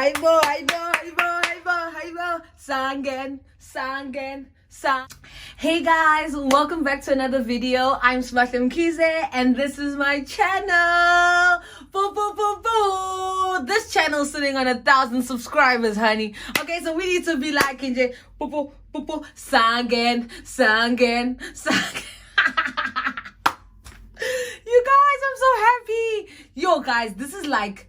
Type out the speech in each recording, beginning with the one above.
Aibo, Sangen. Hey guys, welcome back to another video. I'm Sbahle Mkhize and this is my channel. This channel is sitting on 1,000 subscribers, honey. Okay, so we need to be liking it. Sangen. You guys, I'm so happy. Yo guys, this is like,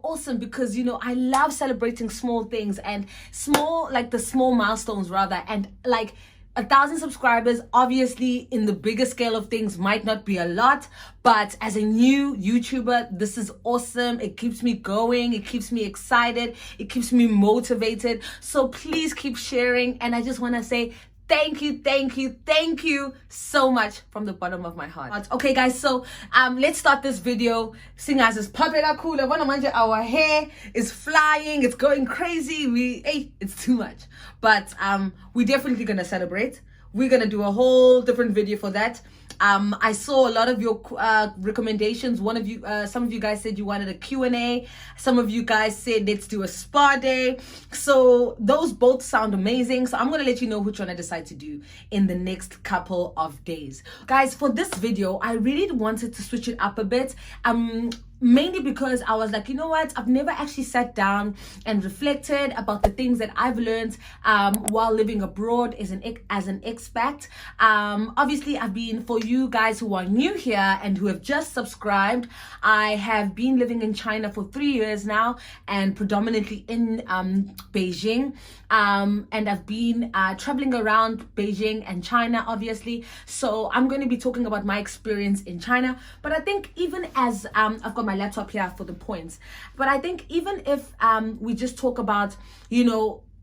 awesome because, I love celebrating small things and the small milestones rather. And like 1,000 subscribers, obviously in the bigger scale of things might not be a lot, but as a new YouTuber, this is awesome. It keeps me going. It keeps me excited. It keeps me motivated. So please keep sharing. And I just want to say, thank you so much from the bottom of my heart. Okay guys, so let's start this video. Seeing as it's popular cool, our hair is flying, it's going crazy. It's too much. But we're definitely gonna celebrate. We're gonna do a whole different video for that. I saw a lot of your recommendations. Some of you guys said you wanted a Q&A. Some of you guys said let's do a spa day. So those both sound amazing. So I'm going to let you know which one I decide to do in the next couple of days. Guys, for this video, I really wanted to switch it up a bit. Mainly because I was like, you know what, I've never actually sat down and reflected about the things that I've learned while living abroad as an expat. Obviously, I've been, for you guys who are new here and who have just subscribed, I have been living in China for 3 years now and predominantly in Beijing. And I've been traveling around Beijing and China, obviously. So I'm going to be talking about my experience in China. But I think even as I've got my laptop here for the points, but I think even if we just talk about,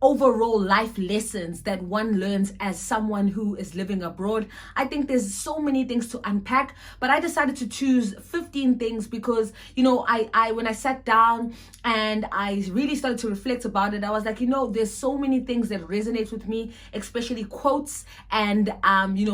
overall life lessons that one learns as someone who is living abroad, I think there's so many things to unpack. But I decided to choose 15 things because, I when I sat down and I really started to reflect about it, I was like, there's so many things that resonate with me, especially quotes and,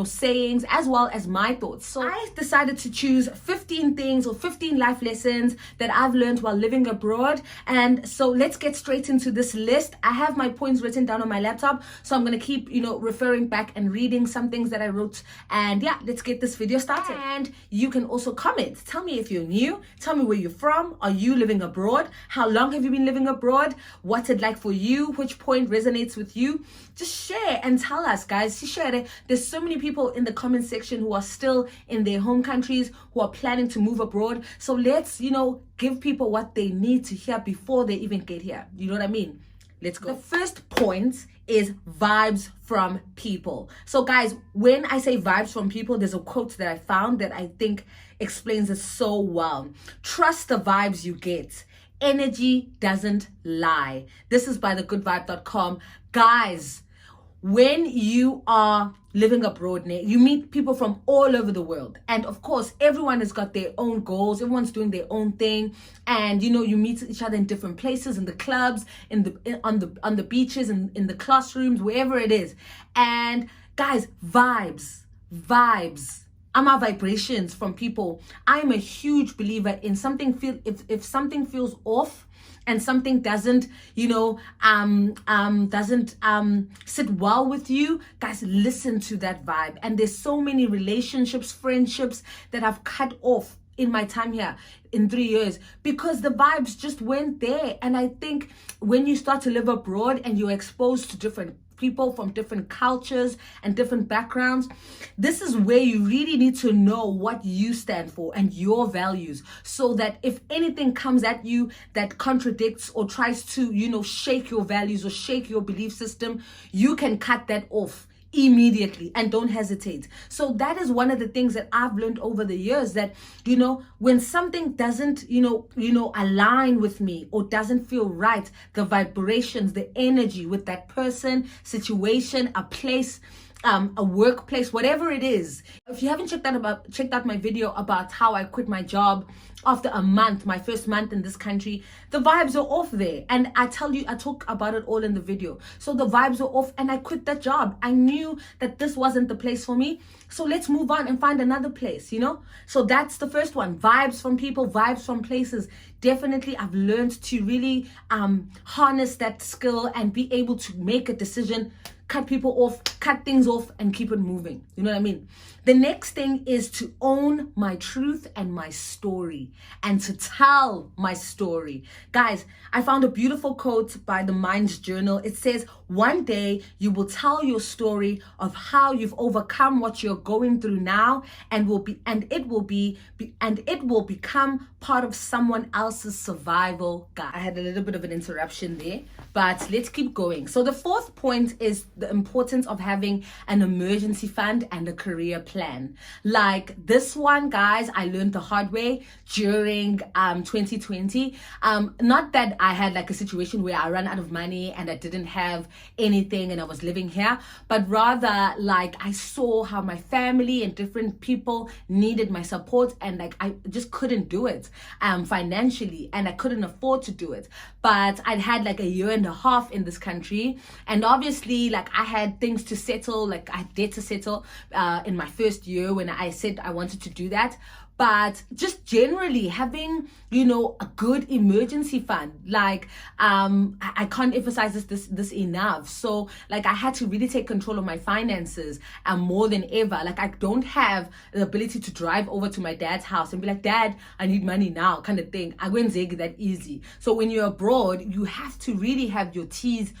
sayings, as well as my thoughts. So I decided to choose 15 things or 15 life lessons that I've learned while living abroad. And so let's get straight into this list. I have my points written down on my laptop, so I'm gonna keep referring back and reading some things that I wrote. And yeah, let's get this video started. And you can also comment, tell me if you're new, tell me where you're from. Are you living abroad? How long have you been living abroad? What's it like for you? Which point resonates with you? Just share and tell us, guys. Share it. There's so many people in the comment section who are still in their home countries, who are planning to move abroad. So let's give people what they need to hear before they even get here. You know what I mean? Let's go. The first point is vibes from people. So guys, when I say vibes from people, there's a quote that I found that I think explains it so well. Trust the vibes you get. Energy doesn't lie. This is by thegoodvibe.com. Guys, when you are living abroad, you meet people from all over the world, and of course everyone has got their own goals, everyone's doing their own thing, and you meet each other in different places, in the clubs, on the beaches, in the classrooms, wherever it is. And guys, vibes are vibrations from people. I'm a huge believer in something if something feels off and something doesn't sit well with you, guys, listen to that vibe. And there's so many relationships, friendships that I've cut off in my time here in 3 years because the vibes just weren't there. And I think when you start to live abroad and you're exposed to different people from different cultures and different backgrounds, this is where you really need to know what you stand for and your values, so that if anything comes at you that contradicts or tries to shake your values or shake your belief system, you can cut that off immediately and don't hesitate. So that is one of the things that I've learned over the years, that when something doesn't align with me or doesn't feel right, the vibrations, the energy with that person, situation, a place, a workplace, whatever it is. If you haven't checked out my video about how I quit my job after a month, my first month in this country, the vibes are off there. And I tell you, I talk about it all in the video. So the vibes are off and I quit that job. I knew that this wasn't the place for me. So let's move on and find another place, you know? So that's the first one. Vibes from people, vibes from places. Definitely, I've learned to really harness that skill and be able to make a decision, cut people off, cut things off, and keep it moving. You know what I mean? The next thing is to own my truth and my story and to tell my story. Guys, I found a beautiful quote by the Mind's Journal. It says, one day you will tell your story of how you've overcome what you're going through now and it will become part of someone else's survival guide. I had a little bit of an interruption there, but let's keep going. So the fourth point is the importance of having an emergency fund and a career plan. Like this one, guys, I learned the hard way during 2020. Not that I had like a situation where I ran out of money and I didn't have anything and I was living here, but rather like I saw how my family and different people needed my support, and like I just couldn't do it financially, and I couldn't afford to do it. But I'd had like a year and a half in this country, and obviously like I had things to settle, like I had debt to settle in my first year when I said I wanted to do that. But just generally having, you know, a good emergency fund, like I can't emphasize this enough. So like I had to really take control of my finances more than ever. Like I don't have the ability to drive over to my dad's house and be like, Dad, I need money now, kind of thing. I wouldn't say that easy. So when you're abroad, you have to really have your T's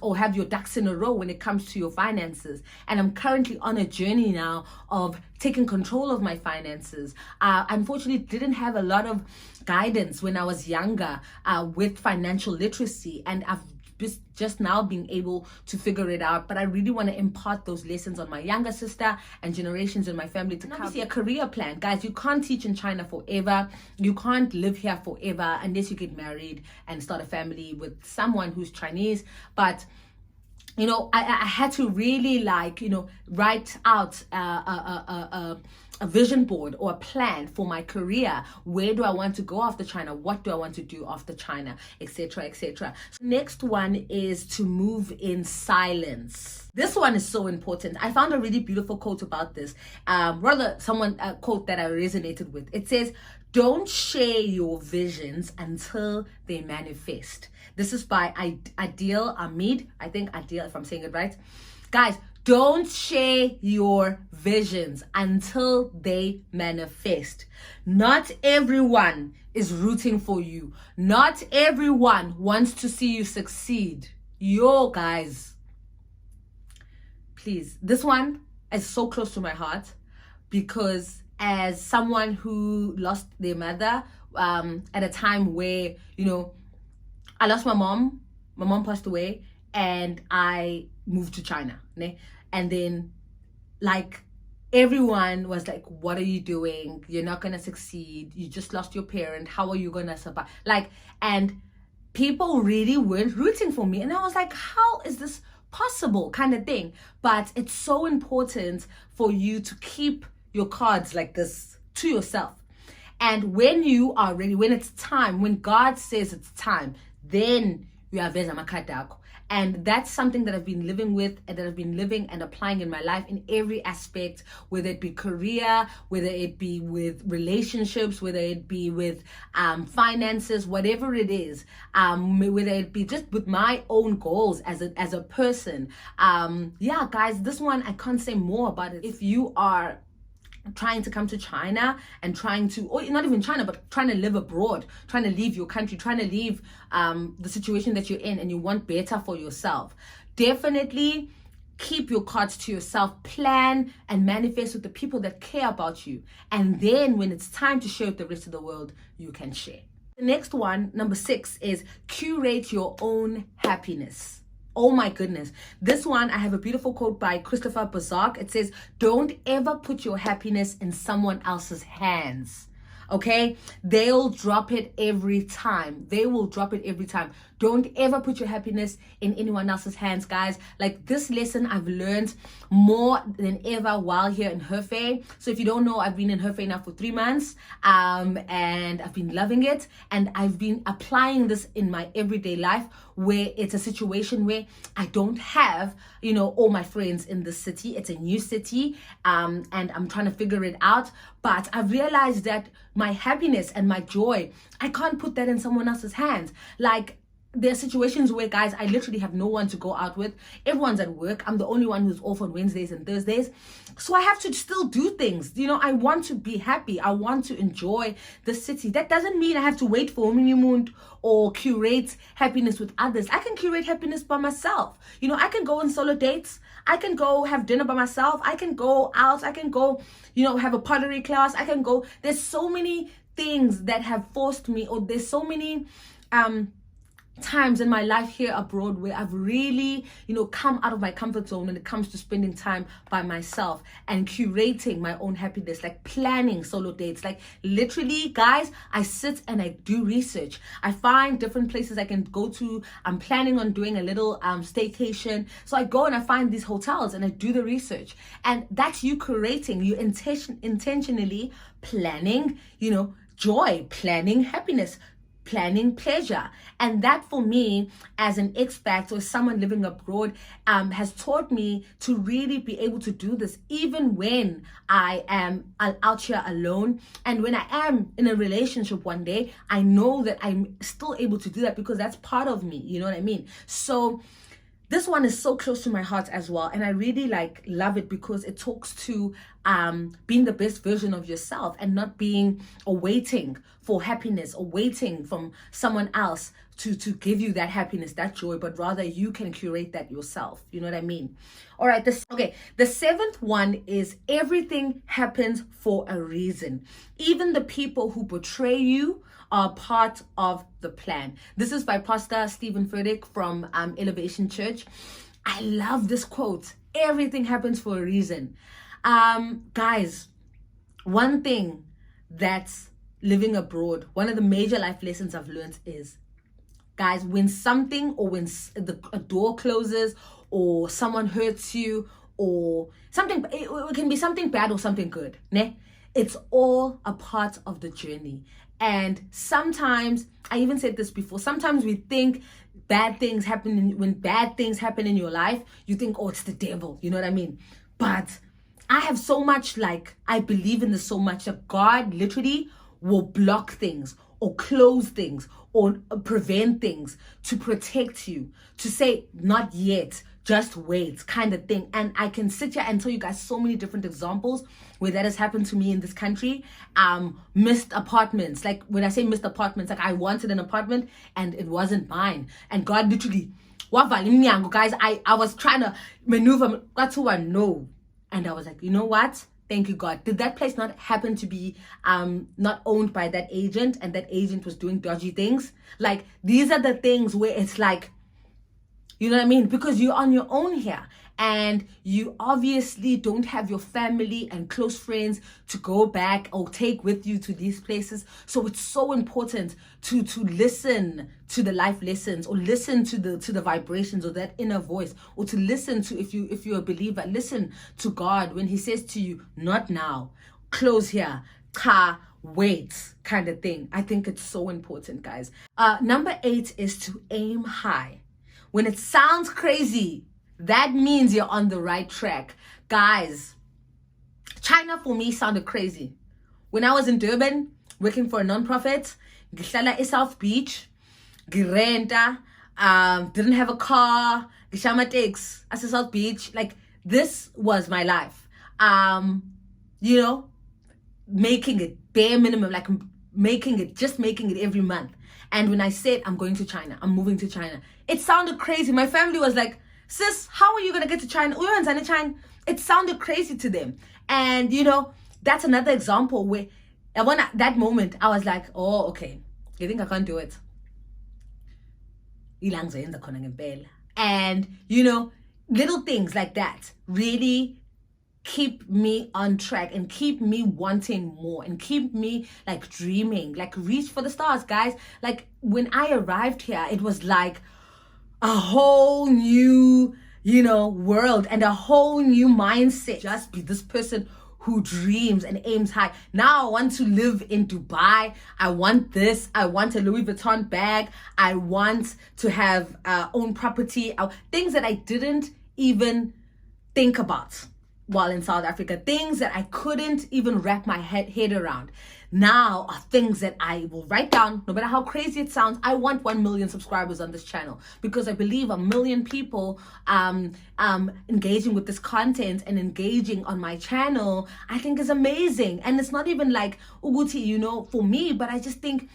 or have your ducks in a row when it comes to your finances. And I'm currently on a journey now of taking control of my finances. Unfortunately, didn't have a lot of guidance when I was younger with financial literacy, and I've just now being able to figure it out. But I really want to impart those lessons on my younger sister and generations in my family to come. Obviously, a career plan. Guys, you can't teach in China forever. You can't live here forever unless you get married and start a family with someone who's Chinese. But you know, I had to really like, you know, write out a vision board or a plan for my career. Where do I want to go after China? What do I want to do after China? Etc. etc. So next one is to move in silence. This one is so important. I found a really beautiful quote about this. A quote that I resonated with. It says, don't share your visions until they manifest. This is by Adil Ahmed. I think Adil, if I'm saying it right. Guys, don't share your visions until they manifest. Not everyone is rooting for you. Not everyone wants to see you succeed. Yo, guys, please, this one is so close to my heart because as someone who lost their mother at a time where, you know, I lost my mom passed away, and I moved to China, né? And then like everyone was like, what are you doing? You're not gonna succeed. You just lost your parent. How are you gonna survive? Like, and people really weren't rooting for me, and I was like, how is this possible, kind of thing? But it's so important for you to keep your cards like this to yourself. And when you are ready, when it's time, when God says it's time, then you have veza makadako. And that's something that I've been living with and that I've been living and applying in my life in every aspect, whether it be career, whether it be with relationships, whether it be with finances, whatever it is, whether it be just with my own goals as a person. Yeah, guys, this one, I can't say more about it. If you are trying to come to China and trying to, or not even China, but trying to live abroad, trying to leave your country, trying to leave the situation that you're in, and you want better for yourself, definitely keep your cards to yourself, plan and manifest with the people that care about you. And then when it's time to share with the rest of the world, you can share. The next one, number 6, is curate your own happiness. Oh my goodness. This one, I have a beautiful quote by Christopher Bazark. It says, don't ever put your happiness in someone else's hands. Okay, they'll drop it every time. They will drop it every time. Don't ever put your happiness in anyone else's hands, guys. Like, this lesson I've learned more than ever while here in Hefei. So if you don't know, I've been in Hefei now for 3 months, and I've been loving it, and I've been applying this in my everyday life, where it's a situation where I don't have, you know, all my friends in the city. It's a new city, and I'm trying to figure it out. But I've realized that my happiness and my joy, I can't put that in someone else's hands. Like, there are situations where, guys, I literally have no one to go out with. Everyone's at work. I'm the only one who's off on Wednesdays and Thursdays. So I have to still do things. You know, I want to be happy. I want to enjoy the city. That doesn't mean I have to wait for honeymoon or curate happiness with others. I can curate happiness by myself. You know, I can go on solo dates. I can go have dinner by myself. I can go out. I can go, you know, have a pottery class. I can go. There's so many things that have forced me, or there's so many times in my life here abroad where I've really, you know, come out of my comfort zone when it comes to spending time by myself and curating my own happiness, like planning solo dates. Like, literally, guys, I sit and I do research. I find different places I can go to. I'm planning on doing a little staycation. So I go and I find these hotels and I do the research. And that's you curating, you intentionally planning, you know, joy, planning happiness, planning pleasure. And that, for me, as an expat or someone living abroad, has taught me to really be able to do this even when I am out here alone. And when I am in a relationship one day, I know that I'm still able to do that because that's part of me. You know what I mean? So this one is so close to my heart as well, and I really love it because it talks to being the best version of yourself and not being or waiting for happiness or waiting from someone else to give you that happiness, that joy, but rather you can curate that yourself. You know what I mean? All right, the seventh one is everything happens for a reason. Even the people who betray you are part of the plan. This is by Pastor Stephen Furtick from Elevation Church. I love this quote. Everything happens for a reason. Guys, one thing that's living abroad, one of the major life lessons I've learned is, guys, when something or when a door closes or someone hurts you or something, it can be something bad or something good, ne? It's all a part of the journey. And sometimes, I even said this before, sometimes we think bad things happen, when bad things happen in your life, you think, oh, it's the devil, you know what I mean? But I have so much, I believe in this so much that God literally will block things or close things or prevent things to protect you, to say, not yet, just wait, kind of thing. And I can sit here and tell you guys so many different examples where that has happened to me in this country. Missed apartments. Like, when I say missed apartments, I wanted an apartment and it wasn't mine. And God literally, guys, I was trying to maneuver, that's who I know. And I was like, you know what? Thank you, God. Did that place not happen to be not owned by that agent, and that agent was doing dodgy things? Like, these are the things where it's like, you know what I mean? Because you're on your own here and you obviously don't have your family and close friends to go back or take with you to these places. So it's so important to listen to the life lessons, or listen to the vibrations or that inner voice, or to listen to, if you're a believer, listen to God when he says to you, not now, close here, wait, kind of thing. I think it's so important, guys. Number 8 is to aim high. When it sounds crazy, that means you're on the right track. Guys, China for me sounded crazy. When I was in Durban, working for a non-profit, ngihlala South Beach, ngirenta, didn't have a car, ngishama taxi at South Beach. Like, this was my life. You know, making it bare minimum, like making it every month. And when I said, I'm going to China, I'm moving to China, it sounded crazy. My family was like, sis, how are you going to get to China? It sounded crazy to them. And, you know, that's another example where at that moment, I was like, oh, okay, you think I can't do it? And, you know, little things like that really keep me on track and keep me wanting more and keep me like dreaming, like reach for the stars, guys. Like when I arrived here, it was like a whole new, world and a whole new mindset. Just be this person who dreams and aims high. Now I want to live in Dubai. I want this. I want a Louis Vuitton bag. I want to have own property. Things that I didn't even think about while in South Africa, things that I couldn't even wrap my head around, now are things that I will write down. No matter how crazy it sounds, I want 1 million subscribers on this channel, because I believe 1 million people engaging with this content and engaging on my channel, I think is amazing. And it's not even like Uguti, for me, but I just think,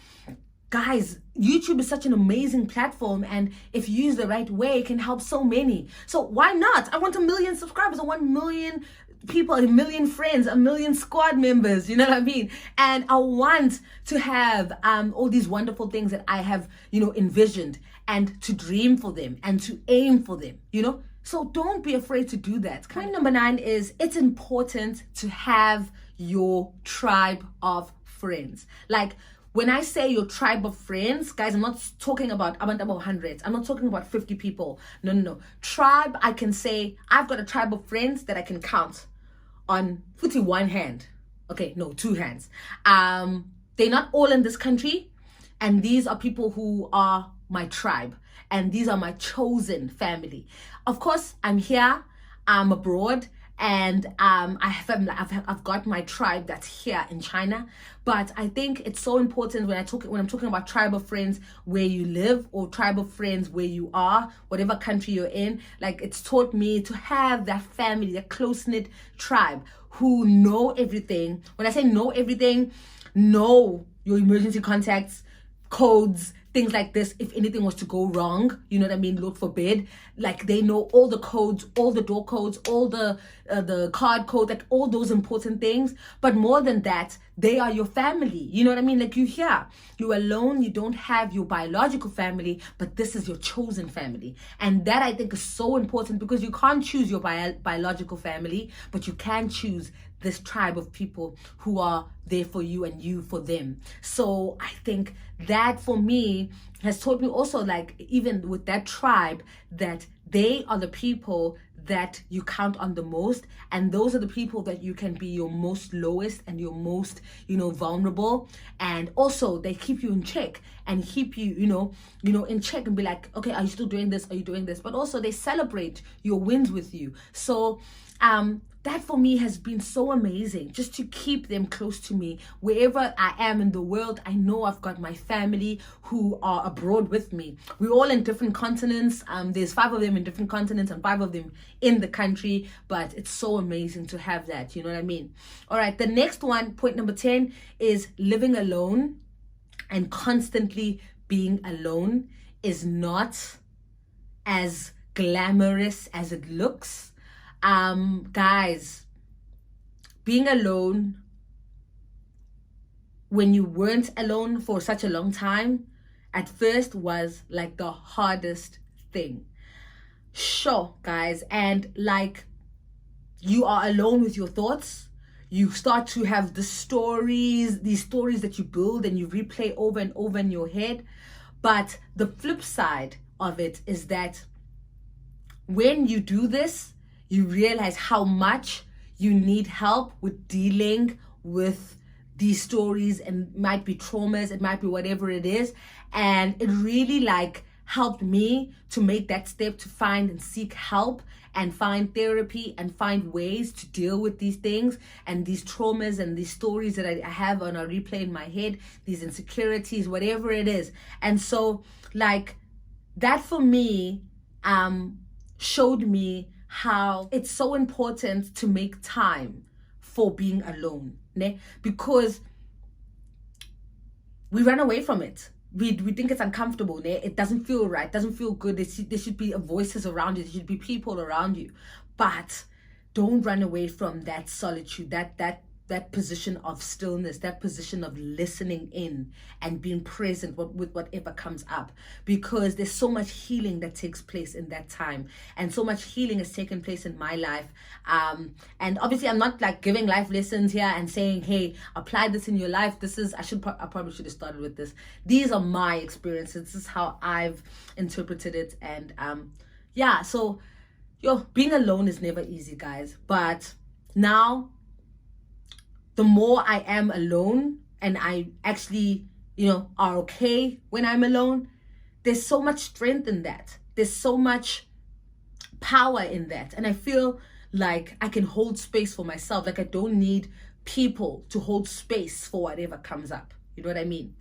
guys, YouTube is such an amazing platform, and if used the right way, it can help so many. So why not? I want 1 million subscribers. I want 1 million people, 1 million friends, 1 million squad members. You know what I mean? And I want to have all these wonderful things that I have, envisioned, and to dream for them and to aim for them. So don't be afraid to do that. Point number 9 is it's important to have your tribe of friends. Like, when I say your tribe of friends, guys, I'm not talking about hundreds. I'm not talking about 50 people. No. Tribe, I can say I've got a tribe of friends that I can count on one hand. Okay, no, 2 hands. They're not all in this country, and these are people who are my tribe, and these are my chosen family. Of course, I'm here, I'm abroad, and I've got my tribe that's here in China. But I think it's so important when I'm talking about tribe of friends where you live, or tribe of friends where you are, whatever country you're in. Like, it's taught me to have that family, that close-knit tribe who know everything. When I say know everything, know your emergency contacts, codes, things like this. If anything was to go wrong, you know what I mean, Lord forbid, like they know all the codes, all the door codes, all the card code, like all those important things. But more than that, they are your family. You know what I mean? Like, you're alone, you don't have your biological family, but this is your chosen family. And that, I think, is so important, because you can't choose your biological family, but you can choose this tribe of people who are there for you and you for them. So I think that, for me, has taught me also, like, even with that tribe, that they are the people that you count on the most, and those are the people that you can be your most lowest and your most, vulnerable. And also, they keep you in check and keep you, in check, and be like, okay, are you still doing this? Are you doing this? But also, they celebrate your wins with you. So that, for me, has been so amazing, just to keep them close to me wherever I am in the world. I know I've got my family who are abroad with me. We're all in different continents. There's 5 of them in different continents and 5 of them in the country, but it's so amazing to have that. You know what I mean? All right, the next one, point number 10, is living alone and constantly being alone is not as glamorous as it looks. Guys, being alone when you weren't alone for such a long time, at first was like the hardest thing. Sure, guys, and like, you are alone with your thoughts. You start to have these stories that you build and you replay over and over in your head. But the flip side of it is that when you do this, you realize how much you need help with dealing with these stories, and it might be traumas, it might be whatever it is. And it really helped me to make that step to find and seek help and find therapy and find ways to deal with these things and these traumas and these stories that I have on a replay in my head, these insecurities, whatever it is. And so that, for me, showed me how it's so important to make time for being alone, né? Because we run away from it. We think it's uncomfortable, né? It doesn't feel right, doesn't feel good. There should be voices around you, there should be people around you. But don't run away from that solitude, that that position of stillness, that position of listening in and being present with whatever comes up, because there's so much healing that takes place in that time, and so much healing has taken place in my life. And obviously I'm not like giving life lessons here and saying, hey, apply this in your life. This is, I probably should have started with this. These are my experiences. This is how I've interpreted it. And yeah, so being alone is never easy, guys. But now, the more I am alone and I actually, are okay when I'm alone, there's so much strength in that. There's so much power in that. And I feel like I can hold space for myself. Like I don't need people to hold space for whatever comes up. You know what I mean?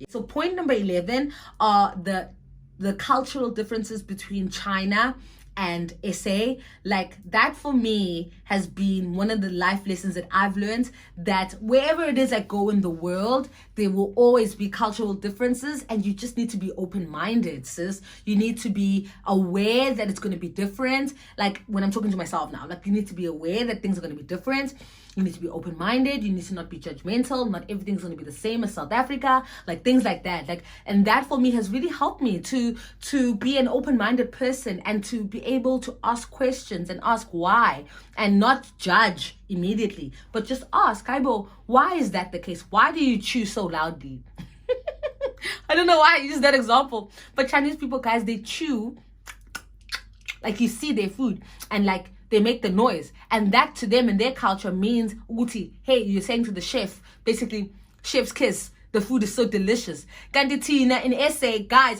So point number 11 are the cultural differences between China and SA. Like that for me has been one of the life lessons that I've learned, that wherever it is I go in the world, there will always be cultural differences, and you just need to be open-minded, sis. You need to be aware that it's going to be different. Like when I'm talking to myself now, like you need to be aware that things are going to be different. You need to be open-minded. You need to not be judgmental. Not everything's going to be the same as South Africa. Like things like that. Like, and that for me has really helped me to be an open-minded person, and to be able to ask questions and ask why, and not judge immediately, but just ask, Kaibo, why is that the case? Why do you chew so loudly? I don't know why I use that example, but Chinese people, guys, they chew like you see their food, and like they make the noise, and that to them in their culture means uti, hey, you're saying to the chef, basically, chef's kiss, the food is so delicious. Kanditina in SA, guys,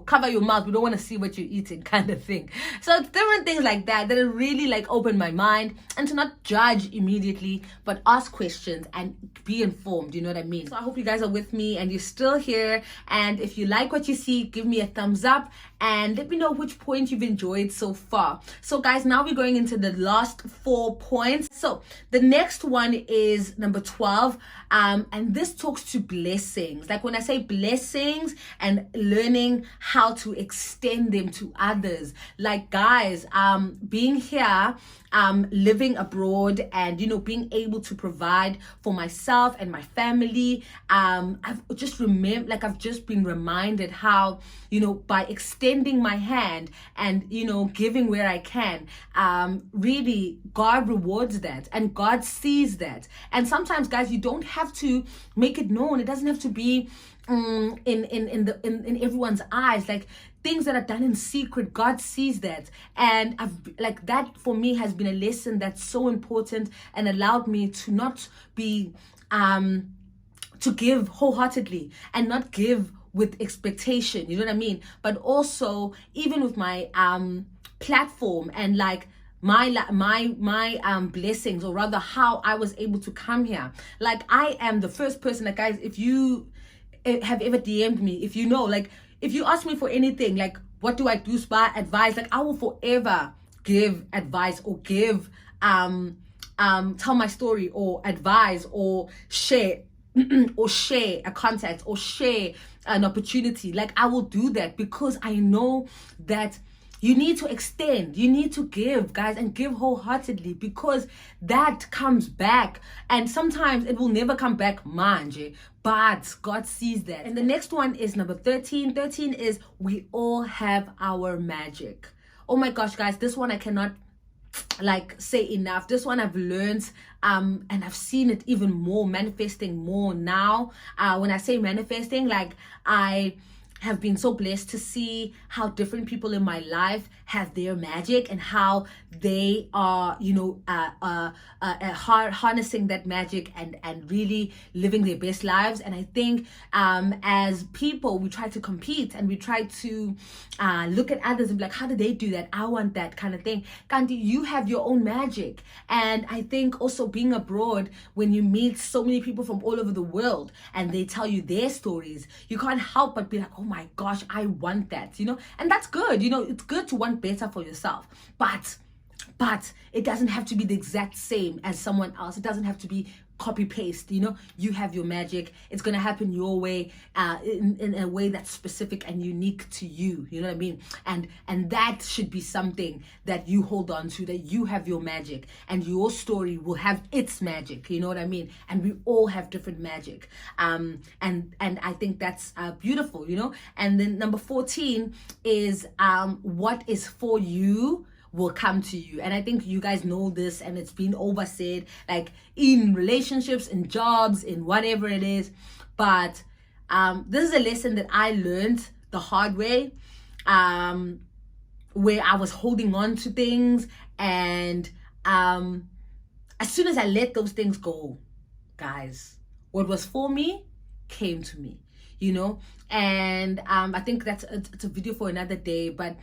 cover your mouth, we don't want to see what you're eating, kind of thing. So it's different things like that that really like open my mind, and to not judge immediately, but ask questions and be informed. You know what I mean? So I hope you guys are with me and you're still here. And if you like what you see, give me a thumbs up and let me know which point you've enjoyed so far. So guys, now we're going into the last 4 points. So the next one is number 12, and this talks to blessings. Like when I say blessings and learning how to extend them to others. Like guys, being here, living abroad, and being able to provide for myself and my family, I've just been reminded how by extending my hand and giving where I can, really God rewards that, and God sees that. And sometimes, guys, you don't have to make it known. It doesn't have to be in everyone's eyes. Like things that are done in secret, God sees that. And that for me has been a lesson that's so important, and allowed me to not be to give wholeheartedly and not give with expectation, you know what I mean? But also even with my platform and like my blessings, or rather how I was able to come here. Like I am the first person, like guys, if you have ever DM'd me, if if you ask me for anything, like what do I do, advice, like I will forever give advice, or give tell my story, or advise, or share or share a contact, or share an opportunity. Like I will do that, because I know that you need to extend, you need to give, guys, and give wholeheartedly, because that comes back. And sometimes it will never come back, manje, but God sees that. And the next one is number 13. 13 is we all have our magic. Oh my gosh, guys, this one I cannot say enough. This one I've learned, and I've seen it even more, manifesting more now. When I say manifesting, like I have been so blessed to see how different people in my life have their magic, and how they are harnessing that magic and really living their best lives. And I think as people, we try to compete, and we try to look at others and be like, how do they do that? I want that kind of thing. Kanti, you have your own magic. And I think also being abroad, when you meet so many people from all over the world and they tell you their stories, you can't help but be like, oh my gosh, I want that, and that's good. It's good to want better for yourself, but but it doesn't have to be the exact same as someone else. It doesn't have to be copy paste. You have your magic. It's going to happen your way, in a way that's specific and unique to you. You know what I mean? And that should be something that you hold on to, that you have your magic and your story will have its magic. You know what I mean? And we all have different magic. And I think that's beautiful, And then number 14 is what is for you will come to you. And I think you guys know this, and it's been oversaid, like in relationships, in jobs, in whatever it is. But this is a lesson that I learned the hard way, where I was holding on to things, and as soon as I let those things go, guys, what was for me came to me, And I think it's a video for another day, but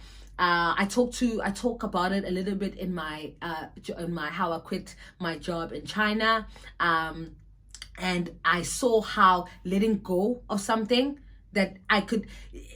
I talk about it a little bit in my how I quit my job in China, and I saw how letting go of something that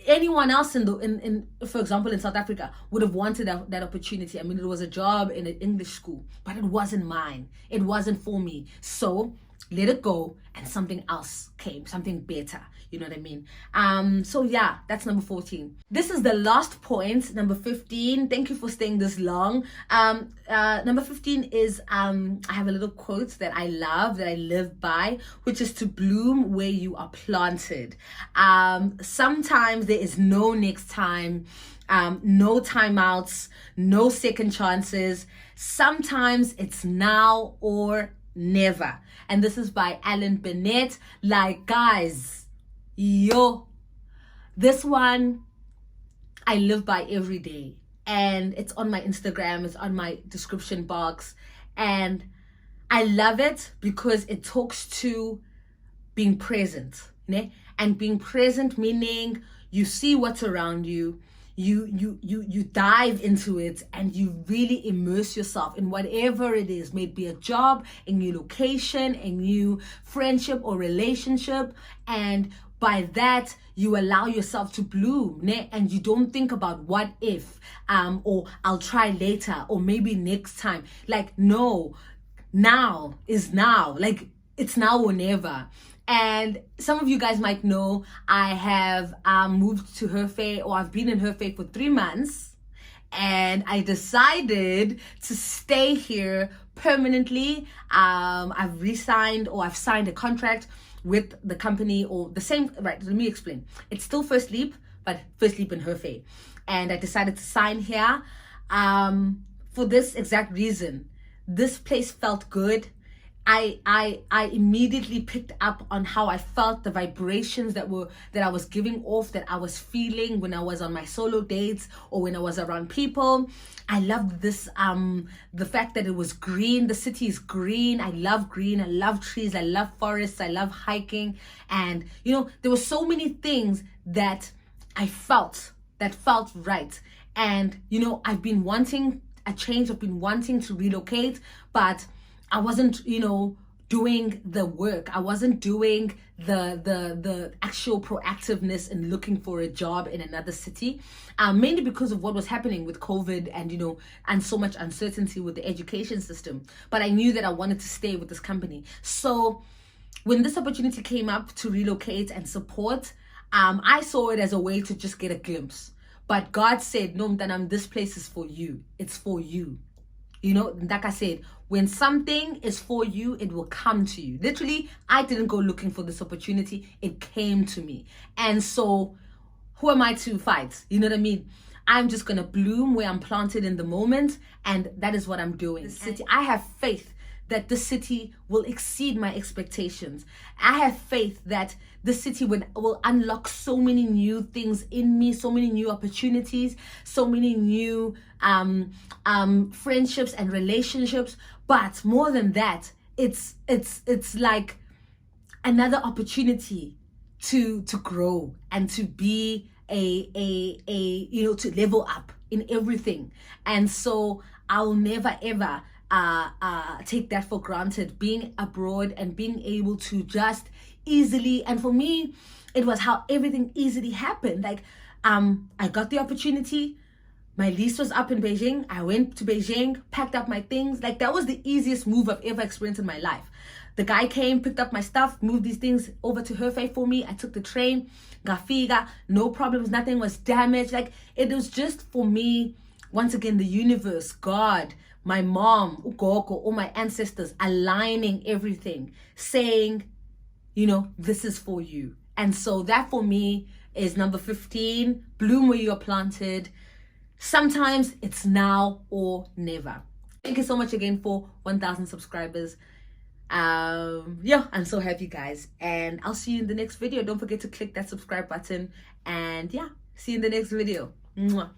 anyone else in for example in South Africa would have wanted that opportunity. I mean, it was a job in an English school, but it wasn't mine. It wasn't for me. So let it go, and something else came, something better. You know what I mean? So yeah, that's number 14. This is the last point, number 15. Thank you for staying this long. Number 15 is I have a little quote that I love, that I live by, which is to bloom where you are planted. Sometimes there is no next time, no timeouts, no second chances. Sometimes it's now or never. And this is by Alan Bennett. Like, guys, this one I live by every day, and it's on my Instagram, it's on my description box, and I love it because it talks to being present, né? And being present meaning you see what's around you, you dive into it, and you really immerse yourself in whatever it is, maybe a job, a new location, a new friendship or relationship, and by that you allow yourself to bloom, né? And you don't think about what if, or I'll try later, or maybe next time. Like, no, now is now. Like, it's now or never. And some of you guys might know I have moved to Hefei, or I've been in Hefei for 3 months, and I decided to stay here permanently. I've resigned, or I've signed a contract with the company, or the same, right, let me explain. It's still First Leap, but First Leap in Hefei. And I decided to sign here for this exact reason. This place felt good. I immediately picked up on how I felt, the vibrations that I was giving off, that I was feeling when I was on my solo dates or when I was around people. I loved this, the fact that it was green. The city is green. I love green. I love trees. I love forests. I love hiking. And, there were so many things that I felt that felt right. And, I've been wanting a change. I've been wanting to relocate, but I wasn't, doing the work. I wasn't doing the actual proactiveness in looking for a job in another city, mainly because of what was happening with COVID and, and so much uncertainty with the education system. But I knew that I wanted to stay with this company. So when this opportunity came up to relocate and support, I saw it as a way to just get a glimpse. But God said, no, Mtanam, this place is for you. It's for you. Like I said, when something is for you, it will come to you. Literally, I didn't go looking for this opportunity. It came to me. And so who am I to fight? You know what I mean? I'm just going to bloom where I'm planted in the moment. And that is what I'm doing. The city, I have faith that the city will exceed my expectations. I have faith that the city will unlock so many new things in me, so many new opportunities, so many new friendships and relationships. But more than that, it's like another opportunity to grow and to be to level up in everything. And so I'll never ever take that for granted, being abroad and being able to just easily, and for me it was how everything easily happened. Like I got the opportunity, my lease was up in Beijing. I went to Beijing, packed up my things. Like, that was the easiest move I've ever experienced in my life. The guy came, picked up my stuff, moved these things over to Hefei for me. I took the train, Gafika, no problems, nothing was damaged. Like, it was just, for me, once again, the universe, God, my mom, Ugoko, all my ancestors aligning everything, saying, you know, this is for you. And so that for me is number 15, bloom where you're planted. Sometimes it's now or never. Thank you so much again for 1,000 subscribers. Yeah, I'm so happy, guys, and I'll see you in the next video. Don't forget to click that subscribe button, and yeah, see you in the next video. Mwah.